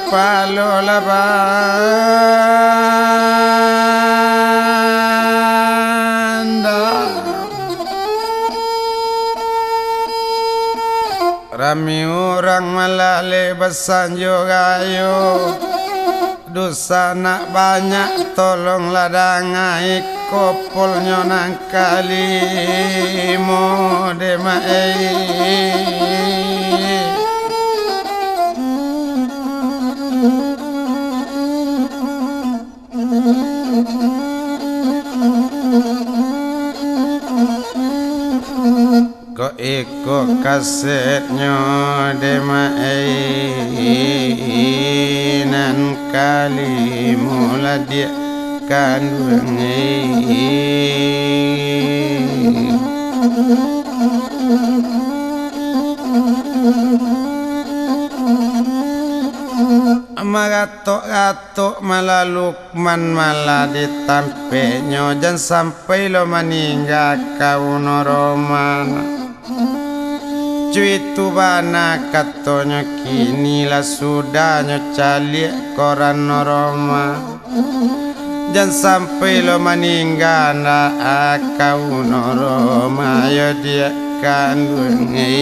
kepala labanda rami orang malale besanjo gayo dosa nak banyak tolong ladangai kopolnya nang kali modemai ko iko kasetnya demai nan kali mula dia kandungi Magatok-gatok malah Lukman malah ditampenya jangan sampai lo meninggal kau noromana cuy tu bana katanya kini lah sudahnya calik koran noroma jangan sampai lo meninggal nak kau noroma ya dia kandungi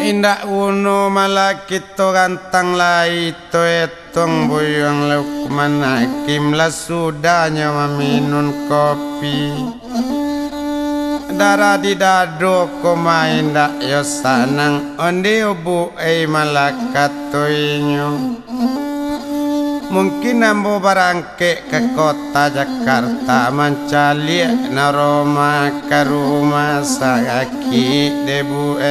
indak uno malah kita gantang lai to etong buyang Lukman Hakim lah sudahnya meminum kopi darah di dado ko main dak yo sanang onde obu malah katoinyo mungkin ambo barangke ke kota Jakarta mencari naroma ke rumah sakit debu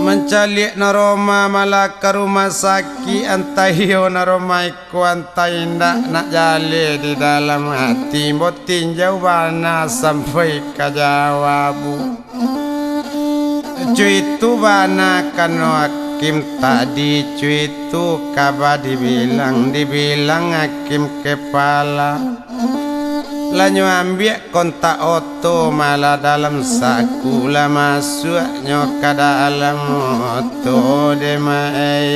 mencari naroma malah ke rumah sakit antahiyo naroma iku antai ndak nak jale di dalam hati botin jawabannya sampai ke jawabu cuy itu bana kan Hakim tadi cuy itu kabar dibilang Hakim kepala lanyo ambil kontak oto malah dalam saku lah masuknya ke dalam oto demai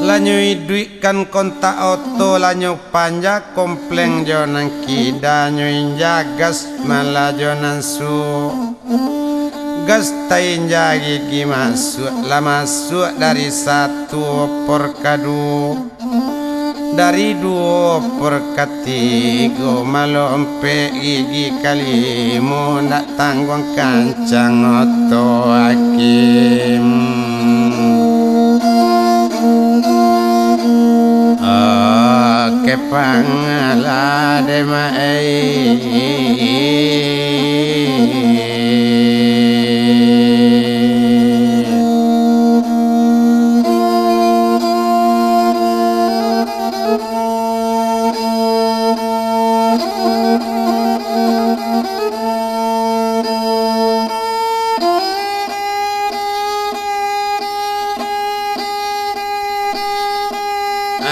lanyo iduikan kontak oto lanyo panja kompleng jonan kidanyo injagas malah jonan su gas tain gigi masuk dari satu opor kadu dari dua opor ketiga malompe gigi kalimu ndak tanggung kancang oto Hakim kepangala demai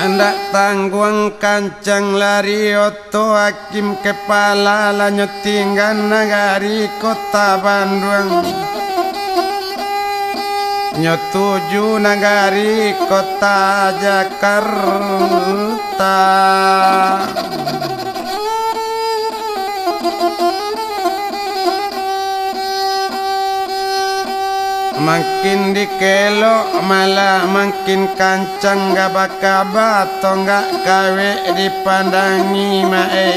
ndak tanggung kancang lari oto Hakim kepala lanyo tinggal nagari kota Bandung nyo tuju nagari kota Jakarta makin dikelok malah makin kancang gaba-gaba atau enggak kawe dipandangi mae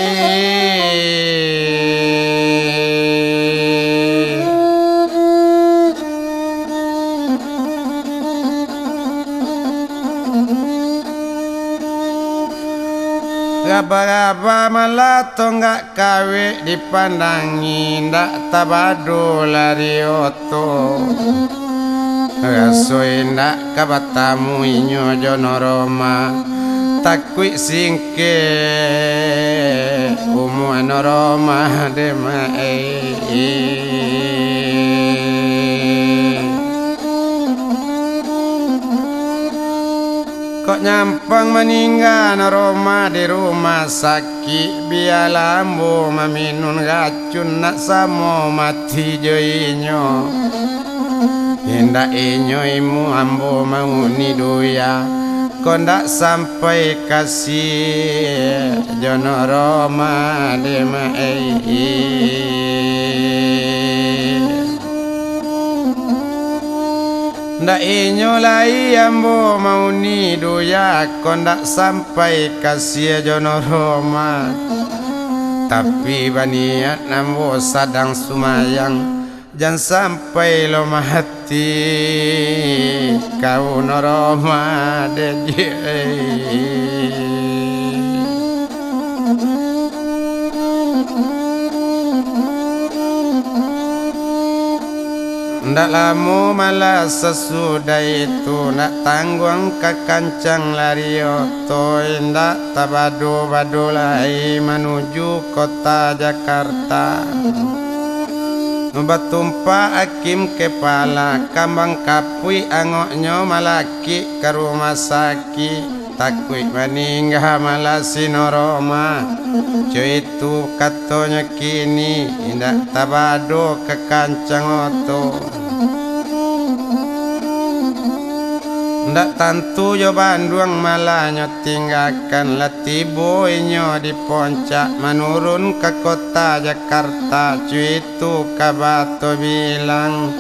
gaba-gaba malah atau enggak kawe dipandangi ndak tabado lari oto Rasoy ndak kabatamu inyo jono Roma takwi singke umu anoroma demai kok nyampang meninggal Roma di rumah sakit bialambo maminun racun nak samo mati joinyo hinda inyo imu ambo mau ni doya kondak sampai kasih jono Roma demai ndak inyo lai ambo mau ni doya kondak sampai kasih jono Roma tapi baniat nambo sadang sumayang jangan sampai lo mati kau noroma deje ndak lama malah sesudah itu nak tanggung ke kancang larioto ndak tabado-bado lai menuju kota Jakarta Batumpa hakim kepala kambang kapui angoknyo malaki ke rumah sakit takui meninggal malah sinoroma cuy itu katanya kini indak tabado ke kancang oto ndak tantu yo Bandung malah nyo tinggalkan latibo inyo di poncak menurun ke kota Jakarta cuy itu kabato bilang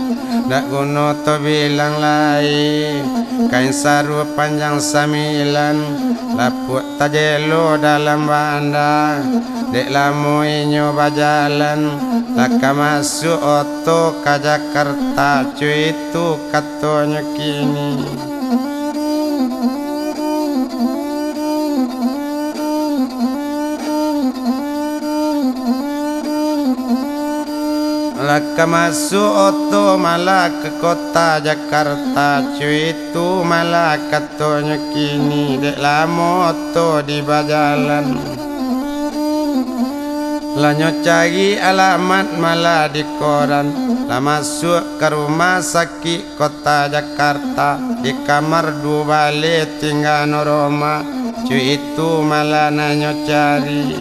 ndak guna to bilang lai kain saru panjang 9 laput tajelo dalam banda dek lamu inyo bajalan laka masuk oto ke Jakarta cuy itu katanya kini laka masuk oto malah ke kota Jakarta cuy itu malah katanya kini dek lama oto di bajalan lanyo cari alamat malah di koran lah masuk ke rumah sakit kota Jakarta di kamar 2 balik tinggal Roma cuy itu malah nanyo cari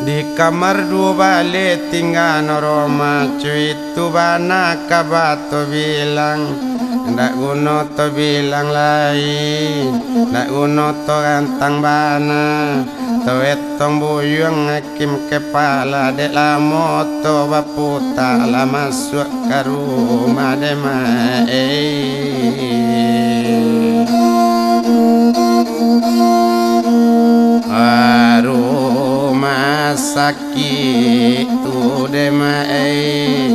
di kamar 2 balik tinggal Roma cuy itu bana kabato bilang ndak guna to bilang lain ndak guna to rantang bana to etong buyung hakim kepala dek lamo to baputa la masuk ke rumah demai rumah sakit tu demai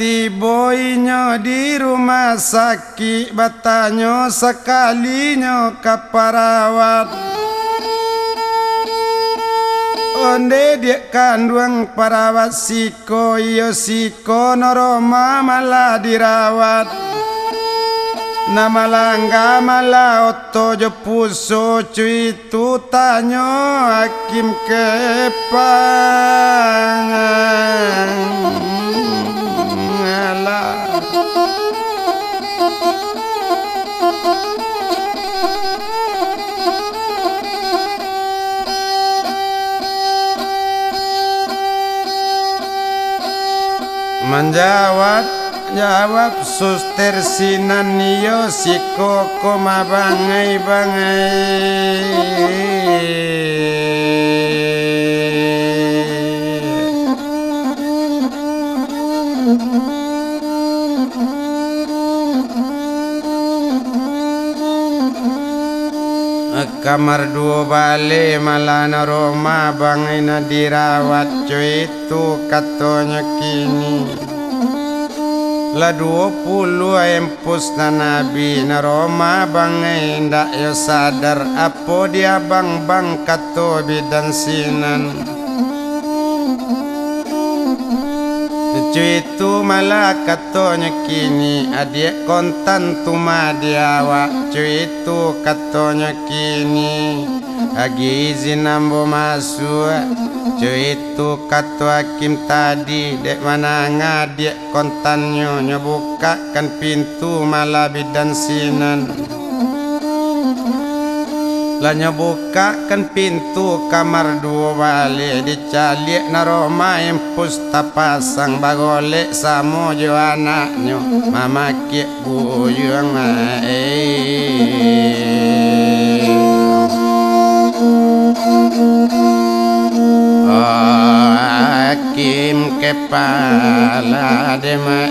Tiboinyo di rumah sakit batanyo sekalinya ke perawat onde dia kandung perawat siko iyo siko noroma malah dirawat nama langga malah oto jo puso cuy itu tanyo hakim kepang menjawab suster sinan yo siko koma bangai kamar dua balik malana Roma bangina dirawat cuy itu katanya kini la 20 empus na nabi na Roma bangai ndak yo sadar apo dia bang kato bidan sinan cuy itu malah katanya kini adik kontan tuma diawa cuy itu katanya kini agi izin ambo masuk cuy itu kato hakim tadi dek mana ngadik kontannya nyebukakan pintu malah bidan sinan lah nyebukakan pintu kamar dua balik dicalik na Roma empus tapasang bagolek samo jo anaknya mama kek buyang hakim kepala dema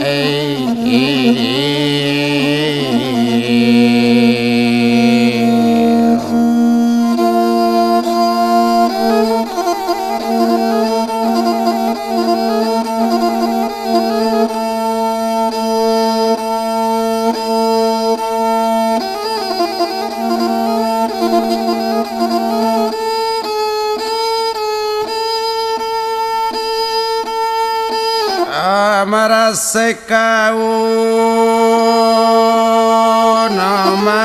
merasa kau namai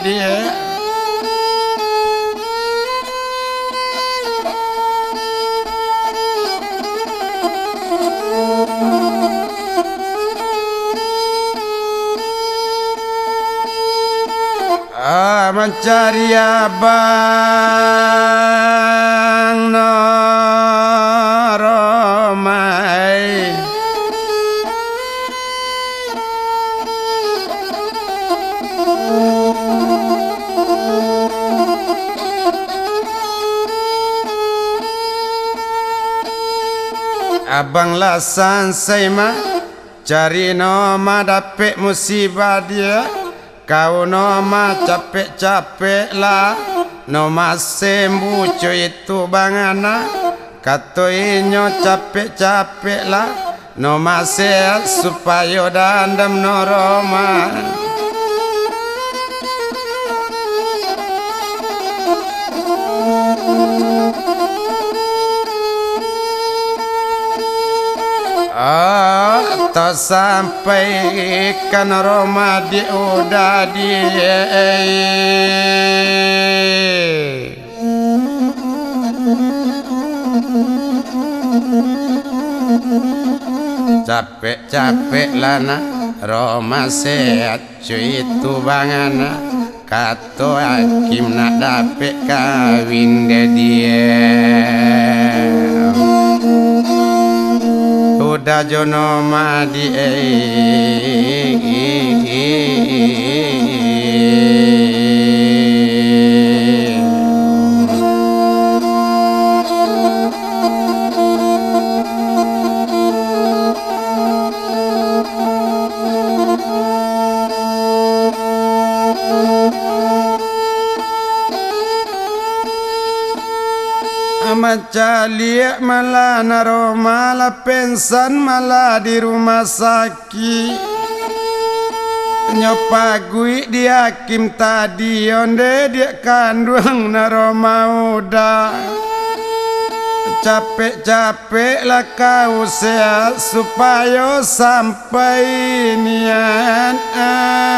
dia mencari abang Romai abang lasan sema cari nama dapet musibah dia kau nama capek-capek lah nama sembuh cuy itu bangana kato inyo capek-capek lah nama sehat supaya dandam no Roma tak sampai kan Roma di udah dia capek-capek lana Roma sehat cuy itu bangana kato hakim nak dapet kawin dia udah jono madi Macaliak malah naro malah pensan malah di rumah sakit nyopagui di hakim tadi onde dia kandung naro muda capek-capek lah kau sehat supaya sampai niat hati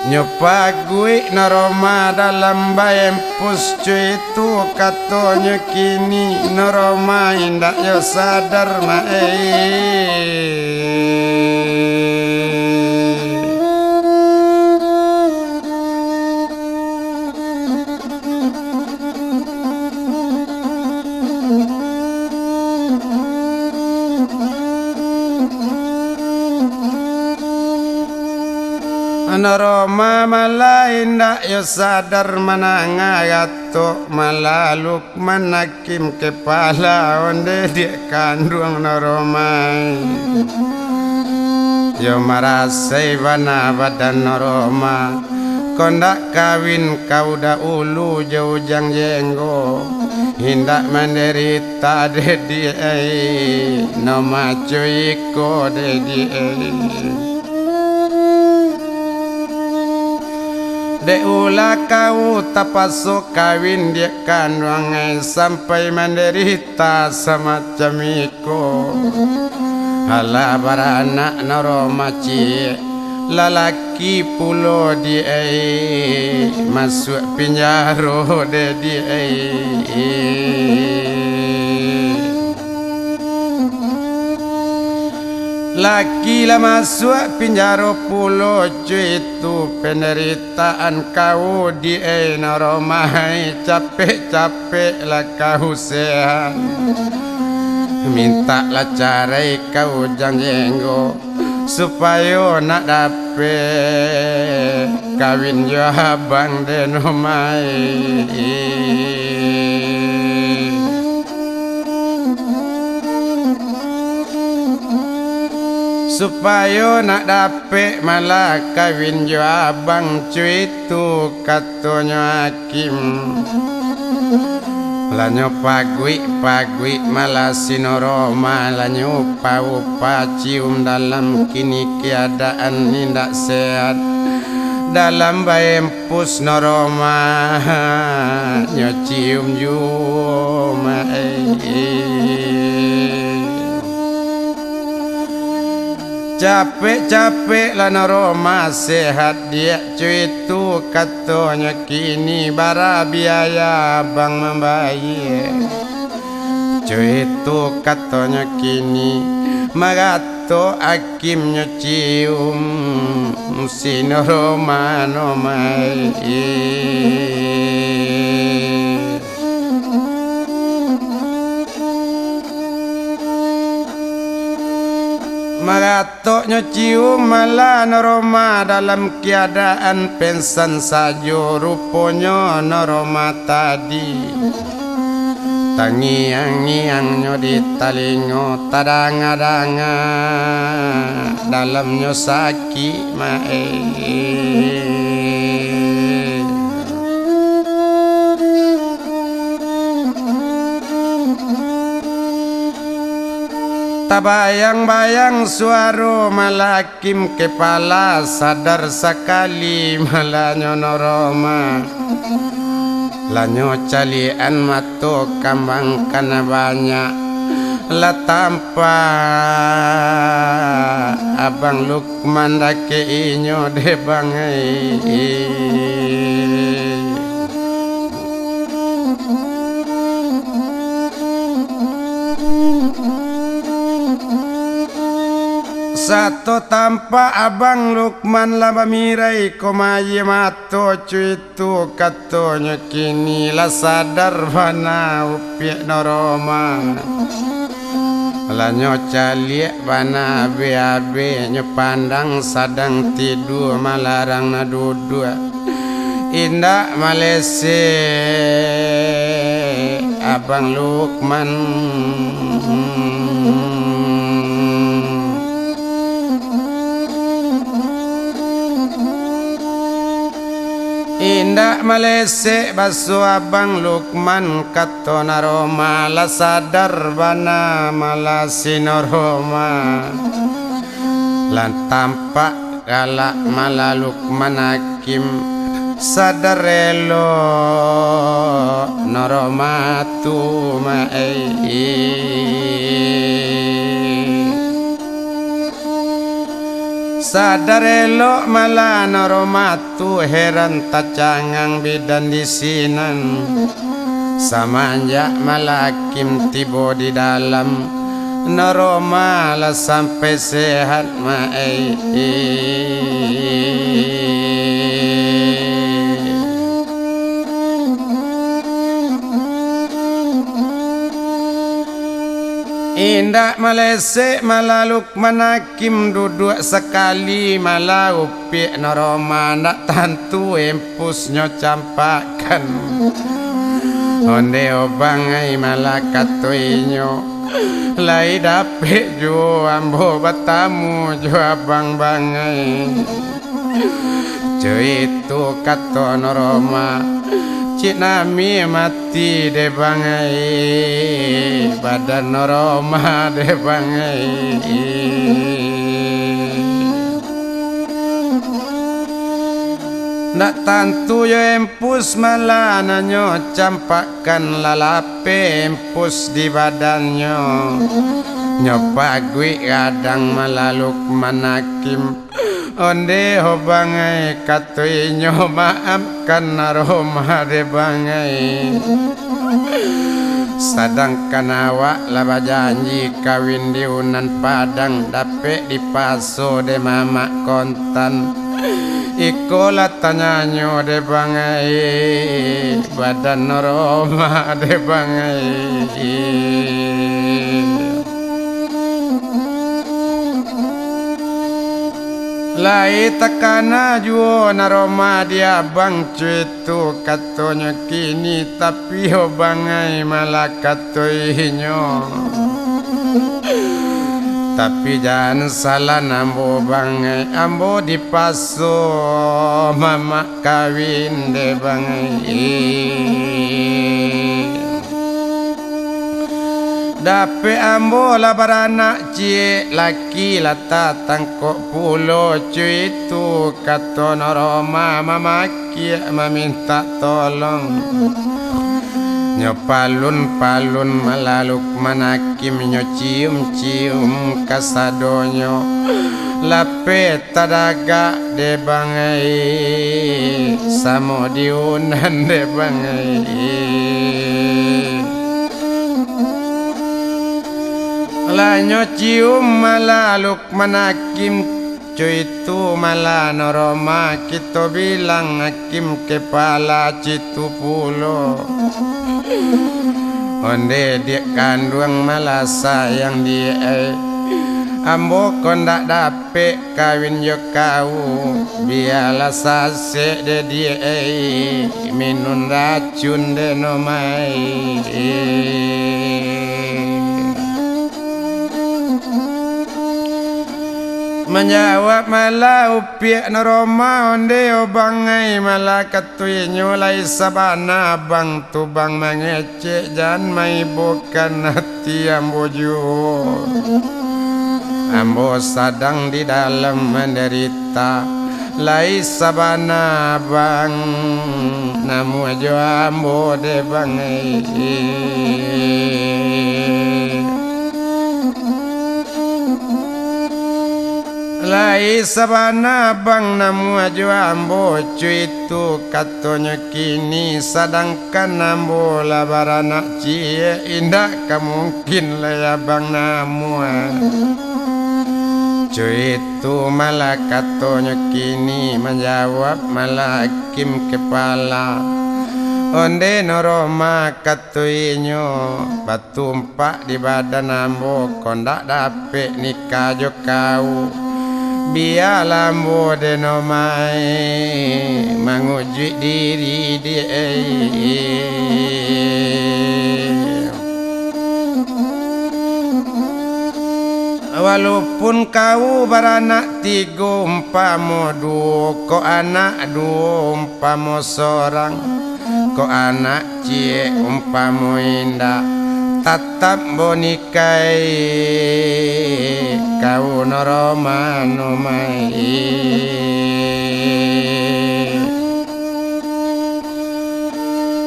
nyopagui na Roma dalam bayam puscu itu katanya kini na Roma indak yo sadar Noroma malainda yo sadar manangayato malaluk manakim kepala onde dia kandung noromai yo marasai bana badan noroma kondak kawin kau ulu jauh jang jenggo hindak menderita dedi no macuiko dedi de ulah kau tapasuk kawin dia kandungan sampai menderita semacam iko hala baranak noromaci lalaki pulo dia masuk penjara dia laki lah masuk penjara pulo itu penderitaan kau di noromai capek-capek lah kau sehat minta lah carai kau janjenggo supaya nak dapet kawin jo abang de nomai supaya nak dapet malah kawin jo abang cuitu katanya hakim lanyo pagui malah sinoroma lanyo pau cium dalam kini keadaan nindak sehat dalam bayempus noroma nyo cium juma capek-capek lah noroma sehat dia cuitu katanya kini bara biaya bang membayar cuitu katanya kini magato hakimnya cium si noroma nomai magatoknya cium malah noroma dalam keadaan pensan saja rupanya noroma tadi tangiang-ngiangnya di talingo tadanga-danga dalamnya sakit mae tabayang-bayang suara malakim kepala sadar sekali malahnya noroma lanyo calian matu kambang kana banyak la tanpa abang Lukman dake inyo de bangai satu tanpa abang Lukman lah mamirai komaye mato cuitu katanya kini lah sadar bana upiak noroma lanyo caliak bana be-abe nyo pandang sadang tidur malarang na duduk indak Malaysia abang Lukman indak Malaysia basu abang Lukman kato naroma la sadar bana malah sinoroma lan tampak galak malah Lukman hakim sadar elo noroma tu sadar elok malah noroma tu heran tacangang bidan di sinan samanja malakim tibo di dalam noroma lah sampai sehat Indak malese malaluk manakim duduk sekali malah upik noroma ndak tantu empusnya campakan onde obangai malah katuinyo lai dapet jo ambo batamu jo abang bangai jo itu kato noroma cik nami mati de bangai badan noroma de bangai nak tantu yo empus malah nanyo campakan lalape empus di badannya nyopagui kadang malaluk manakim onde ho bangai katuinyo maafkan aroma de bangai sadangkan awak laba janji kawin di Unan Padang dapet di paso de mama kontan ikola tanyanyo de bangai badan aroma de bangai lai takana juo naroma dia bang cuitu katonyo kini tapi ho bangai malah katoinyo tapi jangan salah nambo bangai ambo di paso mama kawin de bangai dape ambo la baranak cie laki lata tangkok pulo cuitu kato noroma mama kia meminta tolong nyo palun malaluk manakim nyo cium kasadonyo lape tadaga de bangai samo di Unan de bangai lanyo cium malaluk manakim cuitu malah noroma kita bilang hakim kepala citu pulo onde dia kandung malah sayang dia ambo kondak dapet kawin yo kau biarlah sase de dia minun racun de nomai menjawab malah upiak noroma onde obangai malah katuinyo lai sabana bang tu bang mengecek jan mai bukan hati ambo juo ambo sadang di dalam menderita lai sabana bang namu jo ambo de bangai lai sabana bang namu ajo ambo cuitu katonyo kini sadangkan ambo labaranak cie indah kamungkin lah bang namu cuitu malah katonyo kini menjawab malah hakim kepala onde noroma katuinyo batumpak di badan ambo kondak dapet nikah jo kau biarlah mode nomai menguji diri dia walaupun kau beranak tiga umpama dua kau anak dua umpama seorang kau anak cie umpama indah tatap bonikai kau noroma nomai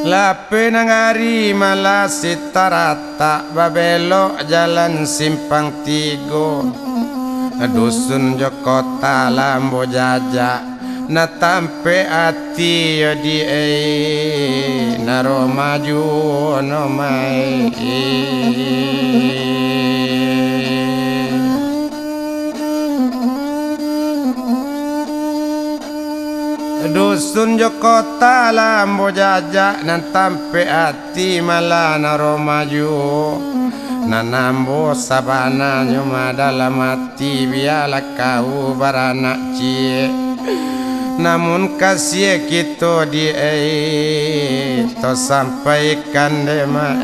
lape nangari malah sitarata babelok jalan simpang tigo dusun Jokota lambo jajak na tampe ati yo di naroma ju nomai dusun Jokota lambo jajak nan tampe ati malah naroma ju nanambo sabana nyoma dalam hati biarlah kau beranak cie namun kasih kita di to sampaikan dema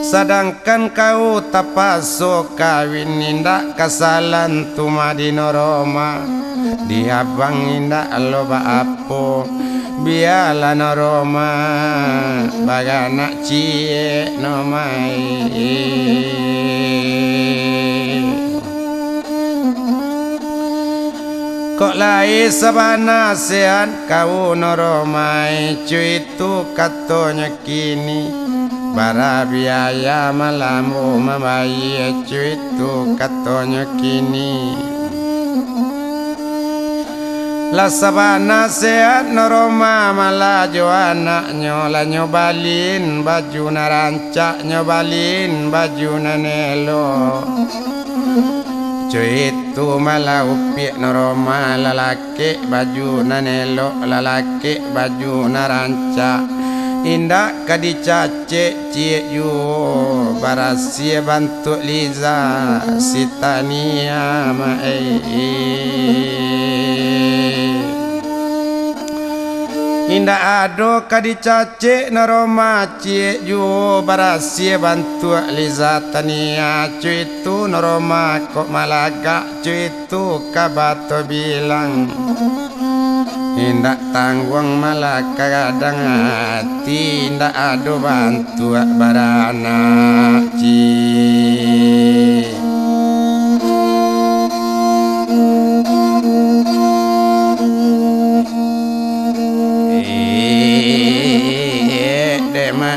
sedangkan kau tak pasok kawin indak kesalahan tuma di noroma di abang indak loba apo biarlah noroma baganak cie nomai kok lai sabana sehat kau noromai cuitu katanya kini bara biaya malamu mamaye cuitu katanya kini la sabana sehat noroma malajo anaknya la nyobalin baju narancak nyobalin baju nanelo cuitu malah upiak noroma lalaki baju nanelo lalaki baju narancak indak kadicace cie yu barasia bantu liza sitania indak ado kadicace noroma cie yu barasia bantu liza tania cuitu noroma kok malaga cuitu kabato bilang indak tanggung malah kadang hati indak ado bantu baranak cie dema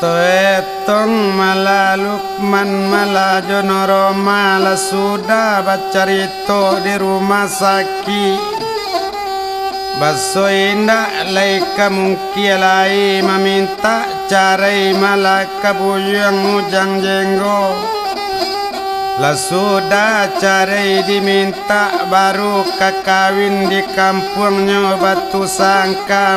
Toetong malah Lukman malah Jonoro malah sudah bacarito di rumah sakit baso indak lai kamungkia lai meminta carai malah kabuyang ujang jenggo lah sudah carai diminta baru kakawin di kampungnya batu sangka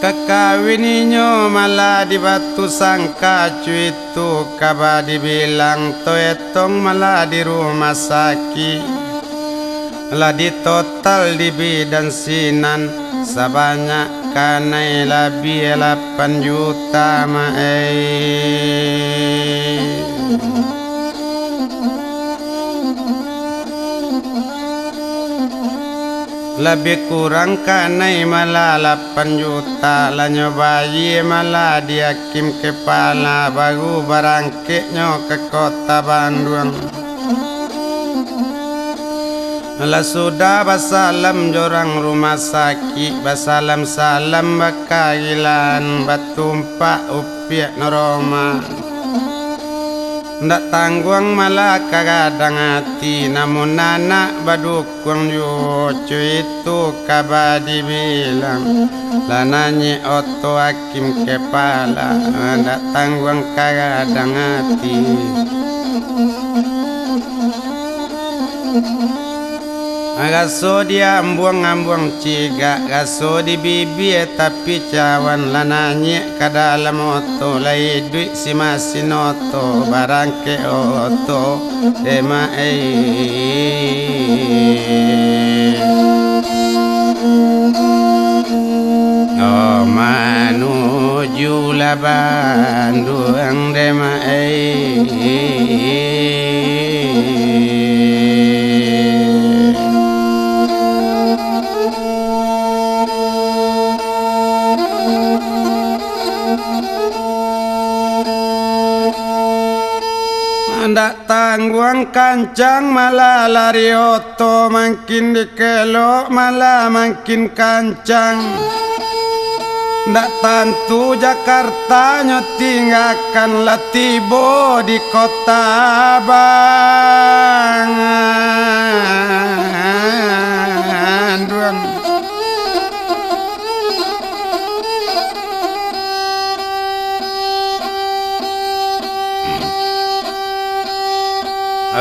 kakawininya malah di batu sangka cuitu kaba dibilang toetong malah di rumah sakit lah di total di bidan sinan sebanyak kanai lebih 8 juta lebih kurang kanai malah 8 juta lah nyobayi malah dihakim kepala baru barangkitnya ke kota Bandung lah sudah basalam jorang rumah sakit basalam salam bakailan batumpak upiak noroma ndak tanggung malah kadang hati namun anak badukung yo itu kabadi bilang lah nanya oto hakim kepala ndak tanggung kadang hati agaso dia ambuang-ambuang ciga gaso di bibi tapi cawan lananya ke dalam oto lai duit si masin oto barang ke oto dema oh manuj jula banduang dema ndak tangguang kancang malah lari oto makin dikelok malah makin kancang ndak tantu Jakarta nyotinggakan latibo di kota Bandung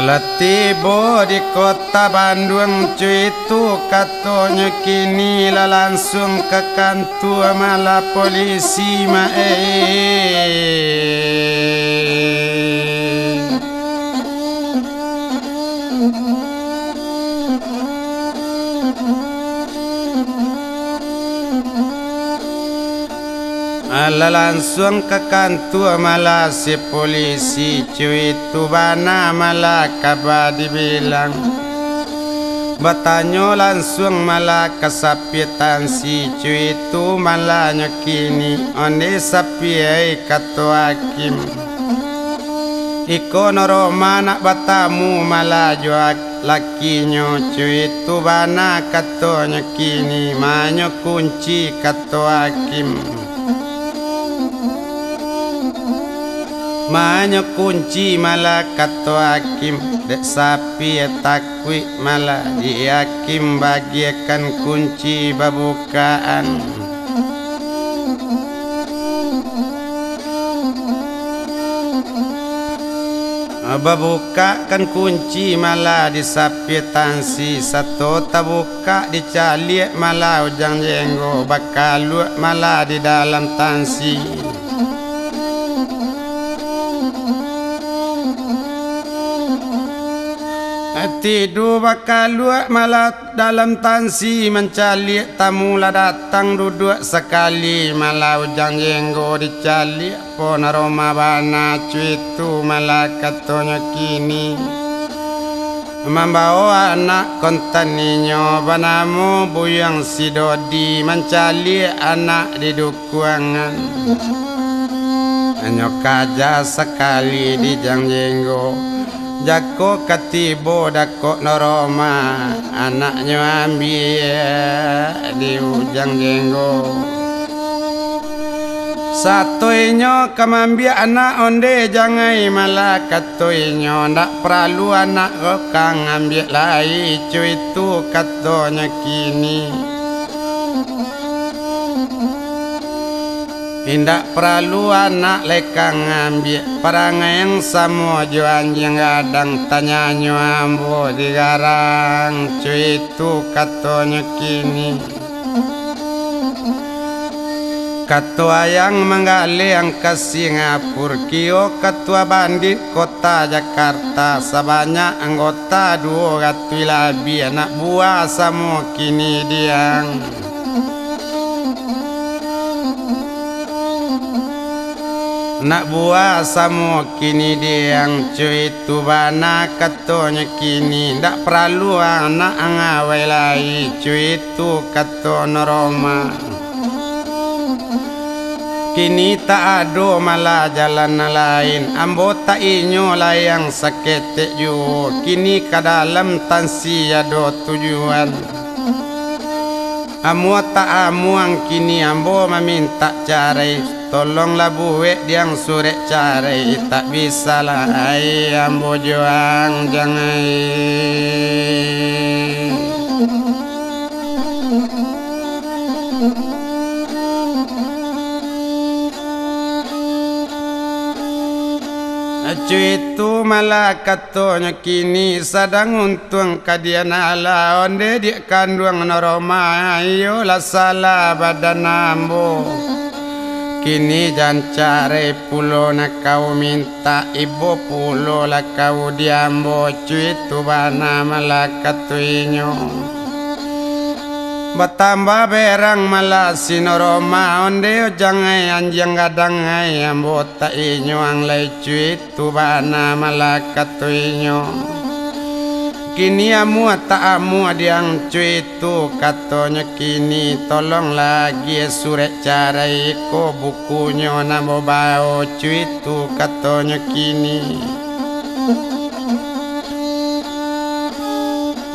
latibo di kota Bandung cuy itu katanya kini lah langsung ke kantor malah polisi Ala langsung ke kantor malah si polisi cuy itu bana malah kabar dibilang bertanya langsung malah kesapitan si cuy itu malah nyokini onde sapi kata hakim iko noroma nak batamu malah juak lakinya cuy itu bana kata nyokini manyo kunci kata hakim manyo kunci malah kata hakim dek sapi takwi malah di hakim bagikan kunci babukaan babuka kan kunci malah di sapi tansi satu tabuka dicalik malah ujang jenggo bakal malah di dalam tansi tidur bakal luak malah dalam tansi mencalik tamu lah datang duduk sekali malah ujang jenggo dicalik pon aroma bana cuitu malah katanya kini membawa anak kontaninyo banamu buyang si Dodi mencalik anak di dukuangan hanya kaja sekali di jang jenggo jako katibo dako noroma anaknya ambil di ujang jenggo satuinyo kamambi anak onde jangai malah katuinyo ndak perlu anak kang ambil lai cuy itu katanya kini indak perlu anak lekang ambil perangai yang sama juan yang gadang tanyanyo ambo digarang cuy itu katanya kini ketua yang menggali yang ke Singapura kio ketua bandit kota Jakarta sebanyak anggota 200 lebih anak buah semua kini diang nak buah semua kini diang cuy itu bana katanya kini ndak perlu anak angawai lai cuy itu kata noroma kini tak ada malah jalan lain ambo tak inyo layang sakit ju kini ke dalam tansi ada tujuan amu tak amuang kini ambo meminta carai tolonglah buek diang surek carai tak bisa lah ai ambo juang jangan cuy itu malah katanya kini sedang untung kadian ala onde di kandung noroma ayo lah salah badan ambo kini jangan cari pulo nak kau minta ibu pulo lah kau diambo cuy itu bana malah katuinyo Batamba berang malas sinoroma onde jangai anjang gadangai ambota inyo ang lay cuit tubana malakat inyo kini amu amu diang cuit tu katonya kini tolong lagi surek carai ko bukunya namo bao cuit tu katonya kini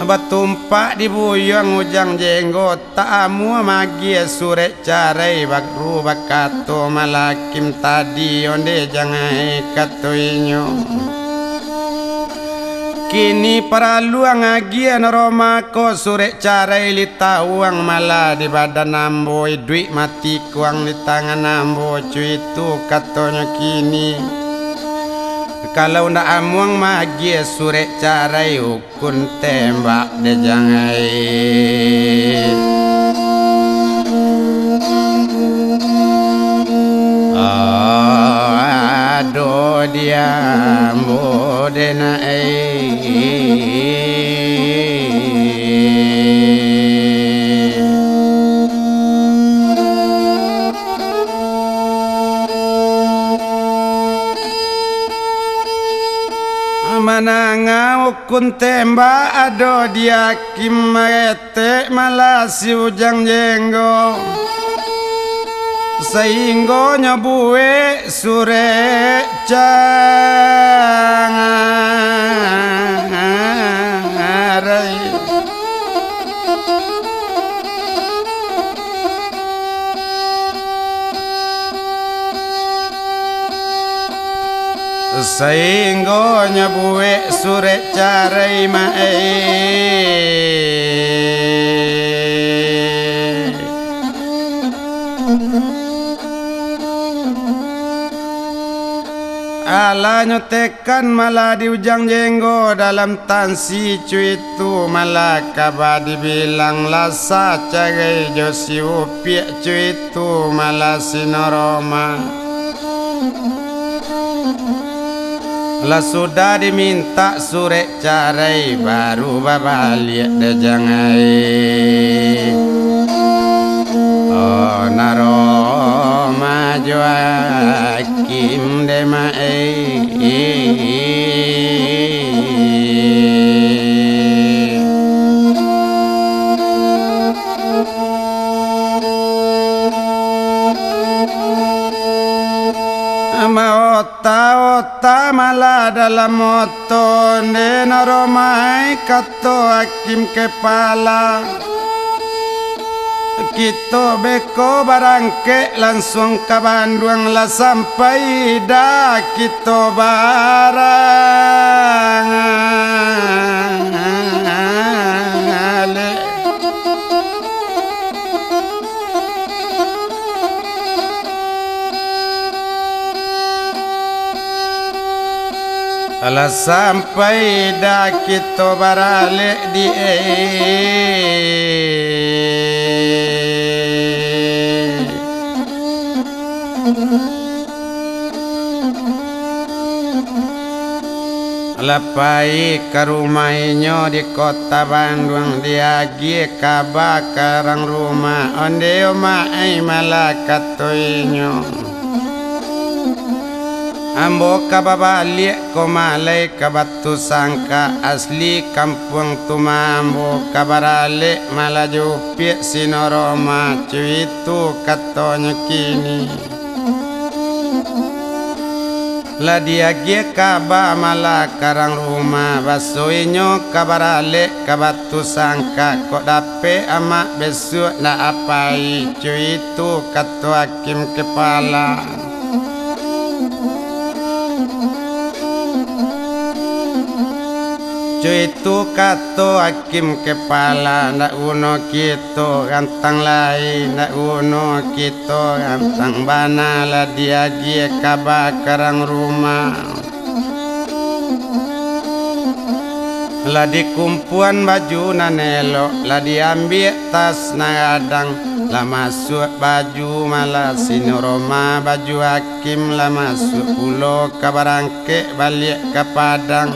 batumpak di buyang ujang jenggot tamu magi surek carai bakru bakato malakim tadi onde jangai katoinyo kini para luang agian Roma ko surek carai li tawang malah di badan ambo duit mati kuang di tangan ambo cuitu katonya kini kalau ndak amuang magi surek carai ukun tembak de jangai aduh dia modena mananga ukun tembak ado dia kimete malasi ujang jenggo sehingga nyabue sure cangarai sehingga nyabue sure carai mae ala nyotekan malah di ujang jenggo dalam tansi cuitu malah kabadi bilang lasa cagai josi upiak cuitu malah sinoroma lah sudah diminta surek carai baru babalik de jangai oh naroma joakim de mae ota malah dalam moto nena romai kato hakim kepala kita beko barangke langsung ke Bandung lah sampai dah kita barang Alah sampai dah kita baralik di Lapai ke rumahnya di kota Bandung dia gi kabakarang rumah onde omai malakat toinyo ambo kababalik ko malay kabatu sangka asli kampung tumambo kabaralik malajupi sinoroma cuitu katonya kini la dia gi kaba mala karang rumah basuinyo kabaralik kabatu sangka kok dape amak besok na apai cuitu kato hakim kepala cuitu kato hakim kepala ndak uno kito gantang lain ndak uno kito gantang bana la dia gi kabakarang rumah la dikumpuan baju nanelo la diambil tas nagadang la masuk baju malah sinoroma baju hakim la masuk pulau kabarangke balik ke Padang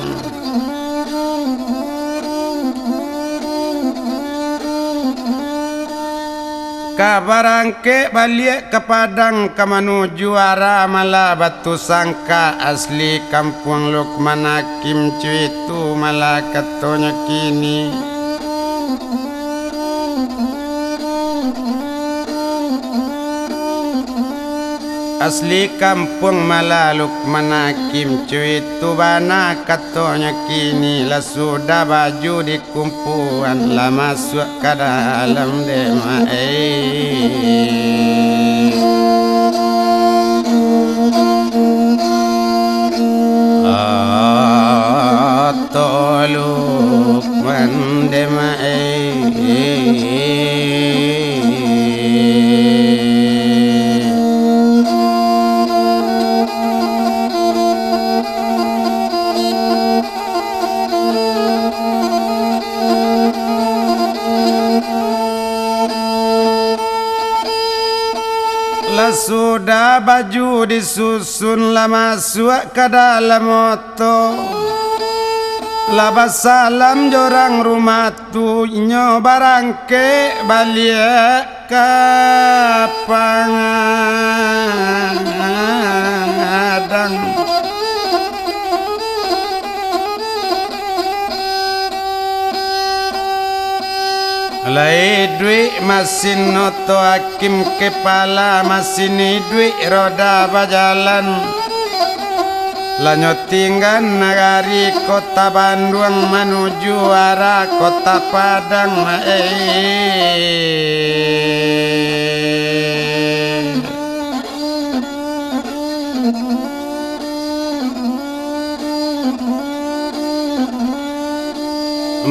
Kabarangke balik ke Padang ke menuju arah malah batu sangka asli kampung Lukman Hakim cuitu malah katonya kini asli kampung malah Lukman Hakim cuitu bana katonya kini lah sudah baju dikumpulan lah masuk ke dalam dema Lukman dema lah sudah baju disusun lah masuk ke dalam motor lah basalam jorang rumah tu nyo barangke balik ke Pangadang Lai duit masin noto hakim kepala masini duit roda bajalan lanyo tinggal nagari kota Bandung menuju arah kota Padang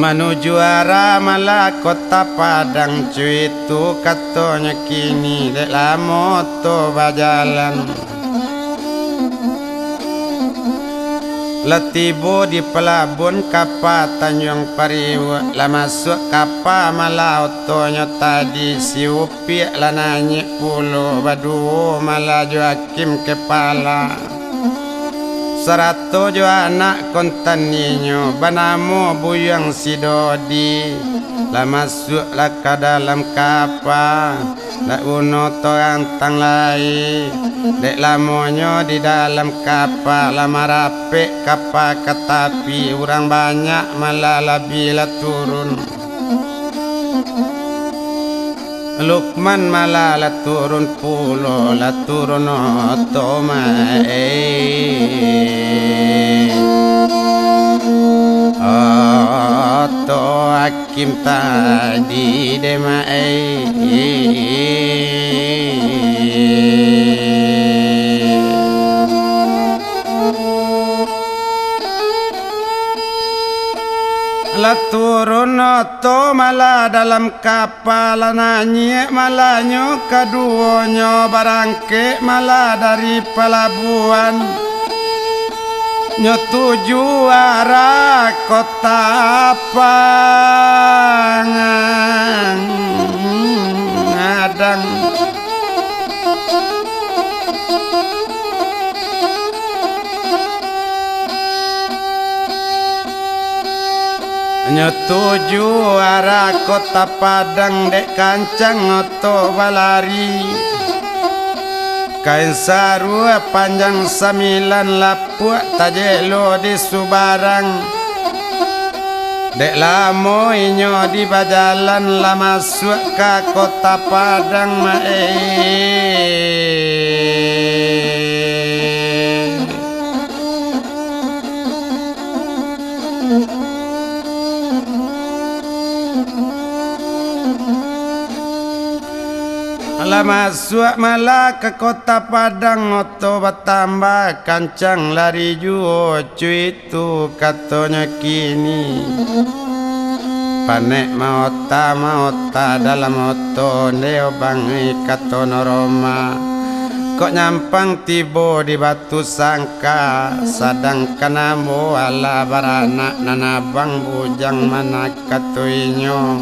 menuju arah malah kota Padang cuitu katonya kini dek la moto bajalan letibo di pelabuhan kapal Tanjung Priok lah masuk kapal malah otonya tadi si upi lah nanya pulau badu malah jo hakim kepala 100 jo anak kontaninyo banamo buyang si Dodi lah masuk lah ke dalam kapal lah uno torang tang lai dek lamonyo di dalam kapal lah marape kapal ke tapi orang banyak malah lebih lah turun Lukman malah lah turun pulau lah turun oto hakim tadi dema lah turun oto malah dalam kapal nanya malahnya keduanya barangke malah dari pelabuhan nyo tuju arah kota Pangadang nyo tuju arah kota Padang dek kancang oto balari kain saru panjang 9 lapuk tajelo di Subarang dek lamo inyo di bajalan lah masuk ke kota Padang lah masuk malah ke kota Padang oto bertambah kancang lari juo cuitu katonya kini panek maota dalam oto neo bangi katono Roma kok nyampang tibo di batu sangka sadang kanamo ala baranak nanabang bujang mana katuinyo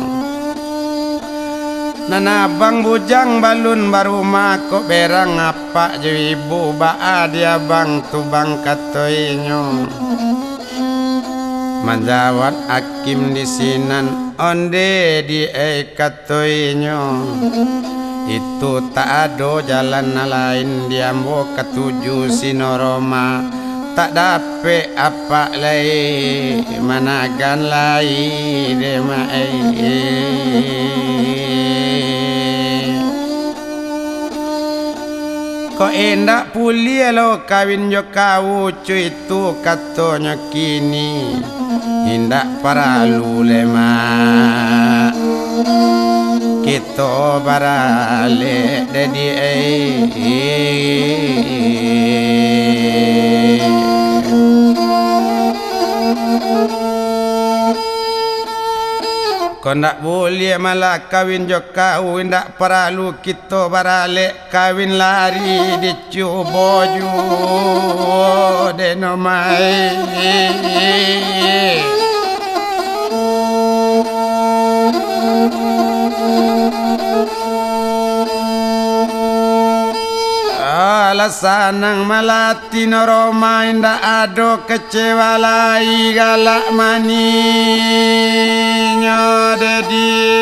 nanabang bujang balun baruma kok berang apa jo ibu baa dia bang tubang katoinyo manjawat hakim di sinan onde di katoinyo itu tak ada jalan lain diambo ketuju sinoroma tak dapat apa lagi managan lagi demai ko endak puli lo kawin jo kau itu katanya kini indak paralu lema kita barale dedi kau ndak boleh malah kawin jo kau ndak perlu kita barale kawin lari dicoba jo denomai alasanang malati noroma indah ado kecewa lai galak maninya dedi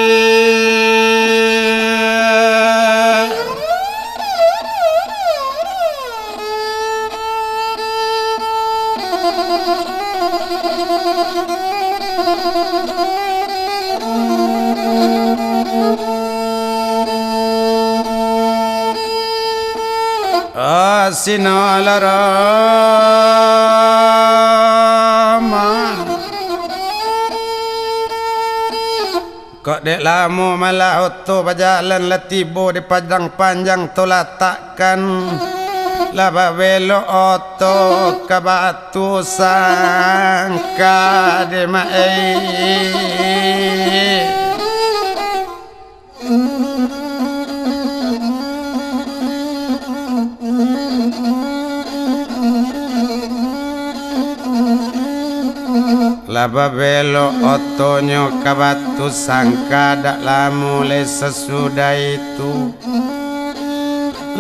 sinolarama kok dek lama malah oto berjalan latibo di padang panjang tolak takkan laba belok oto ke batu sangka demai laba belo otonyo kabatu sangka dak lamule sesudah itu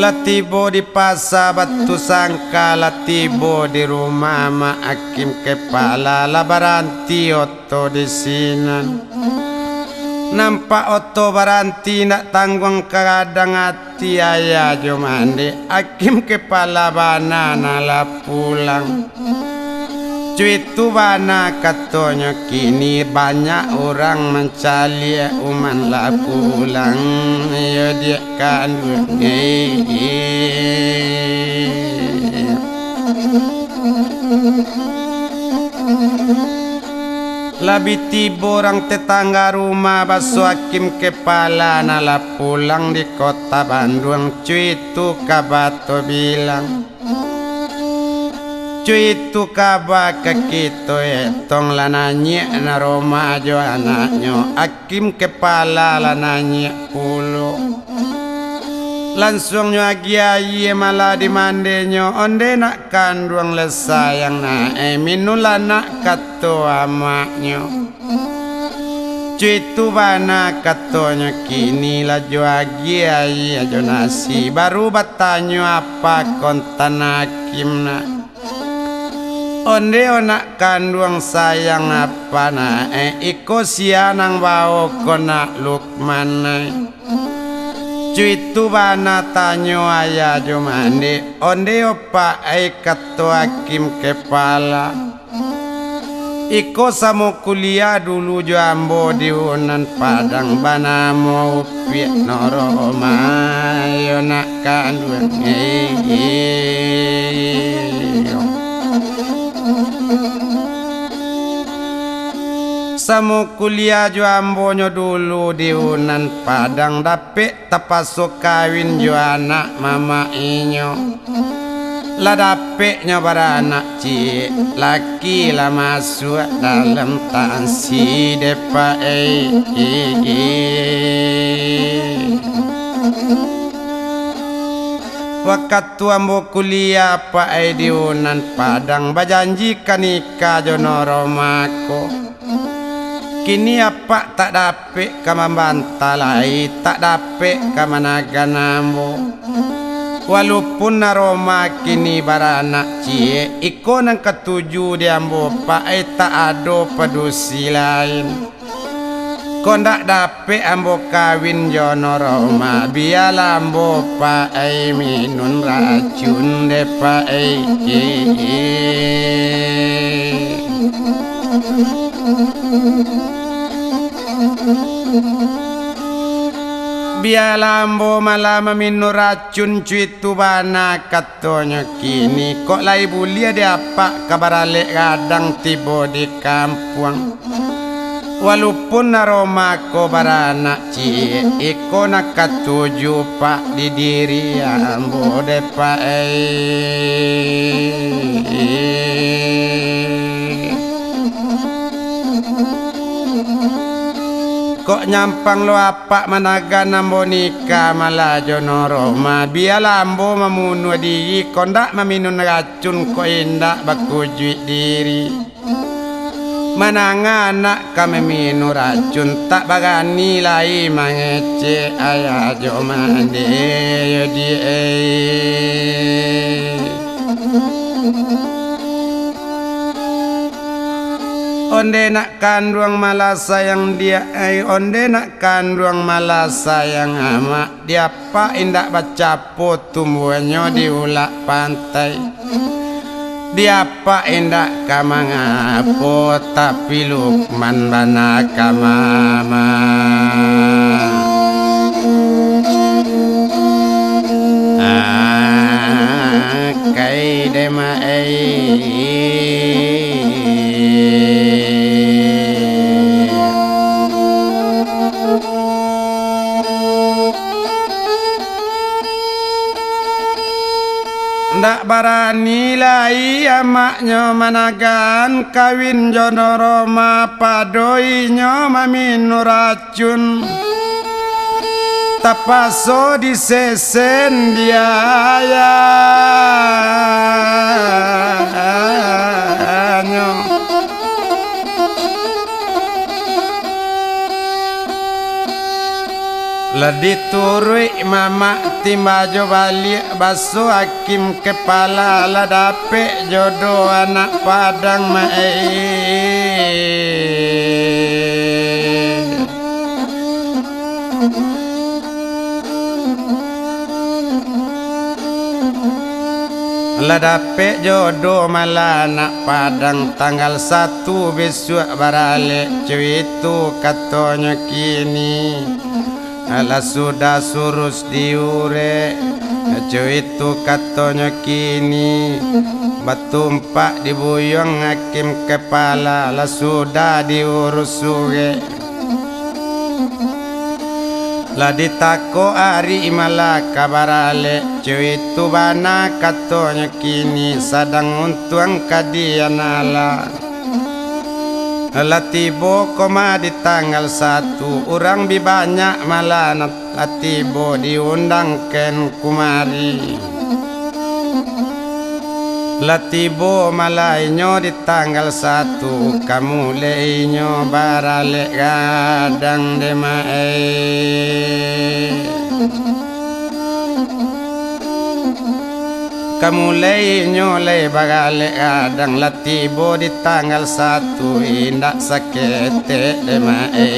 latibo di pasar batu sangka latibo di rumah ma hakim kepala labaranti oto di sinan nampak oto baranti nak tanggung kadang hati ayah jo mandi hakim kepala banana la pulang cuitu bana katanya kini banyak orang mencari uman la pulang ya dia kan labi tiba orang tetangga rumah baso hakim kepala nala pulang di kota Bandung cuitu kabato bilang cuitu kabak kita tong lananya na Roma jo anaknya hakim kepala lananya pulo langsung nyagiai malah dimandenya onde nak kandung lesayang na minula nak kato amaknya cuitu bana katanya kini la jo agiai jo nasi baru bertanya apa kontan hakim nak onde onak kandung sayang apa na iko sianang bau kona Lukman cuitu bana tanyo ayah jo mandi onde opa kato hakim kepala iko samo kuliah dulu jo ambo di Unan Padang bana mau piak noroma yo nak kandung Samo kuliah jo ambonyo dulu di Unan Padang dapet tapasuk kawin jo anak mama inyo la dapetnya beranak cik laki la masuk dalam tansi depa waktu ambo kuliah pa di Unan Padang bajanjikan nikah jo noromako kini apa tak dapet kama bantalai tak dapet kama naganambo walaupun naroma kini baranak cie iko nang ketujuh diambo pak tak ada pedusi lain kondak dapet ambo kawin jono Roma biala ambo pae minun racun de pae biala ambo malam minun racun cuitu bana katonyo kini kok lai bulia dia apa kabar alek kadang tiba di kampung. Walaupun naroma ko baranak cie iko nak katuju pak di diri ambo de kok nyampang lo apa managa nambo nikah malah jono Roma biala ambo memunu diri kondak meminun racun ko indak bakujui diri. Mananga anak kami minum racun tak bagani lai mangece ayah jo mande yo die onde nak kandung malah sayang dia onde nak kandung malah sayang ama dia pak indak baca tumbuhnya di ulak pantai. Dia pak indak kamangapo tapi Lukman bana kamama kai dema ndak barani lai amaknya managan kawin jono Roma padoinya maminu racun tapaso disesen dia ya Ladi turui mama timba jo balik baso hakim kepala la dapet jodoh anak padang mae la dapet jodoh malah anak padang tanggal 1 besok barale cuitu katanya kini ala sudah surus diure cuitu katanya kini batumpak dibuyung hakim kepala la sudah diurus suge la ditako ari malah kabarale cuitu bana katanya kini sadang untuang kadian ala latibo koma di tanggal 1 orang bi banyak malah latibo diundangkan kumari latibo malainyo di tanggal 1 kamu leinyo barale gadang demae kamu nyolai bagale kadang latibo di tanggal 1 indak sakit demae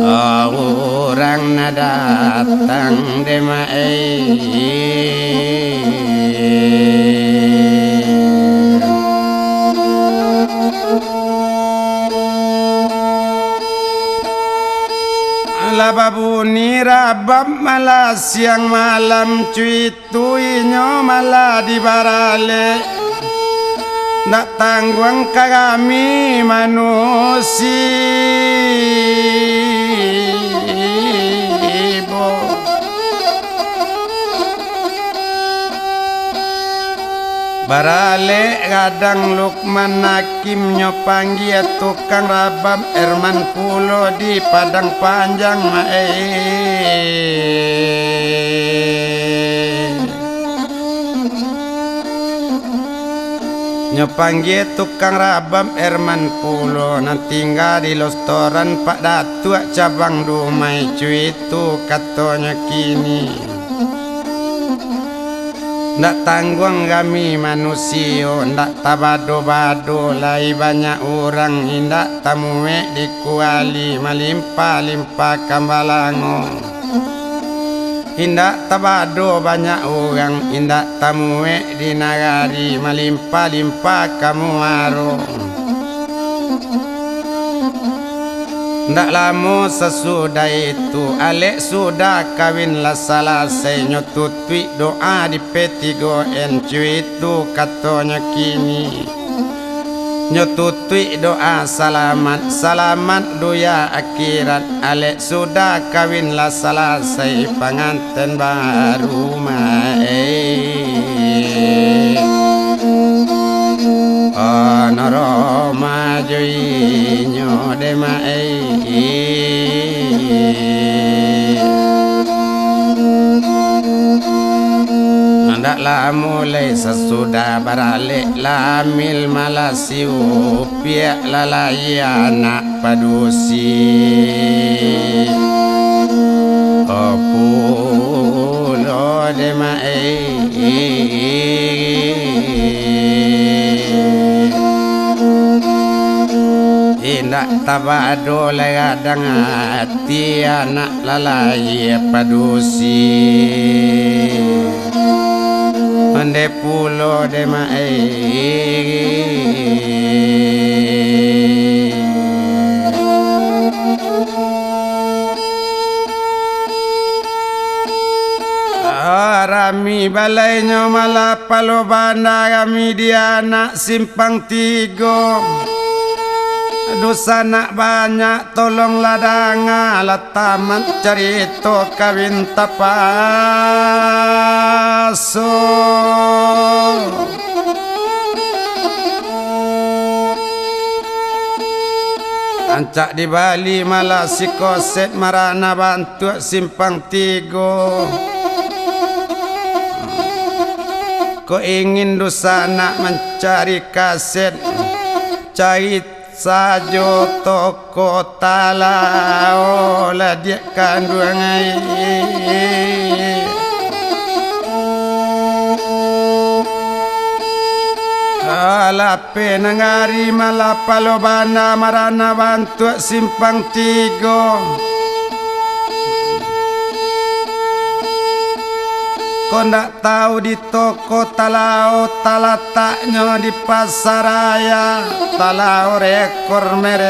orang nadatang demae babuni rabab malah siang malam cuitu inyo malah di barale nak tanggung kami manusia barale kadang Lukman hakim nyopanggi tukang rabam Erman Pulo di Padang Panjang mae nyopanggi tukang rabam Erman Pulo nanti tinggal di Lostoran Pak Datuk cabang Dumai cuitu katanya kini ndak tanggung kami manusia, ndak tabado-bado lai banyak orang indak tamuwe di kuali melimpah-limpah kambalango. Indak tabado banyak orang indak tamuwe di nagari melimpah-limpah kamu aro. Ndak lama sesudah itu Alek sudah kawin lah selesai nyotutwi doa di petigo encu itu katanya kini nyotutwi doa selamat selamat doya akhirat Alek sudah kawin lah selesai pengantin baru noro majui nyode mae ndaklah mulai sesudah baralik lamil malasiu piak lalai anak padusi pulo de mae indak tabado lagadang hati anak lalai padusi mende pulo de mae rami balainya malah palo banda kami di anak simpang 3 dosa nak banyak tolong ladang tamat cerita kawin tapaso ancak di Bali malah si koset marana bantu simpang 3 ko ingin dosa nak mencari kaset cari sajo toko talao lah dia kandung alape nangari malapalo bana marana bantu simpang 3 kau ndak tahu di toko talao talataknya di pasaraya talao rekor mereknya